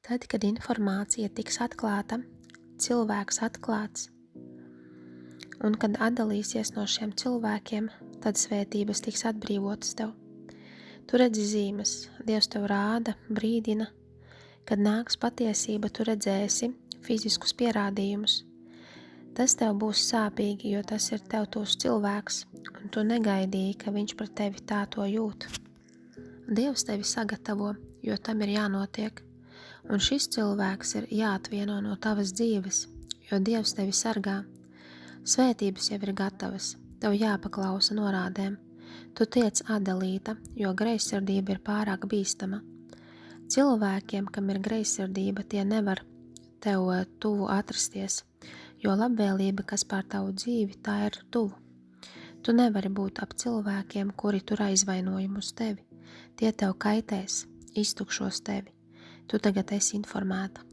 Tad, kad informācija tiks atklāta, cilvēks atklāts, un kad atdalīsies no šiem cilvēkiem, tad svētības tiks atbrīvotas tev. Tu redzi zīmes, Dievs tev rāda, brīdina, kad nāks patiesība, tu redzēsi fiziskus pierādījumus. Tas tev būs sāpīgi, jo tas ir tev tūs cilvēks, un tu negaidīji, ka viņš par tevi tā to jūt. Dievs tevi sagatavo, jo tam ir jānotiek, un šis cilvēks ir jāatvieno no tavas dzīves, jo Dievs tevi sargā. Svētības jau ir gatavas, tev jāpaklausa norādēm. Tu tiec atdalīta, jo greizsirdība ir pārāk bīstama. Cilvēkiem, kam ir greizsirdība, tie nevar tev tuvu atrasties, jo labvēlība, kas pār tavu dzīvi, tā ir tuvu. Tu nevari būt ap cilvēkiem, kuri tur aizvainojumu uz tevi. Tie tev kaitēs, iztukšos tevi. Tu tagad esi informēta.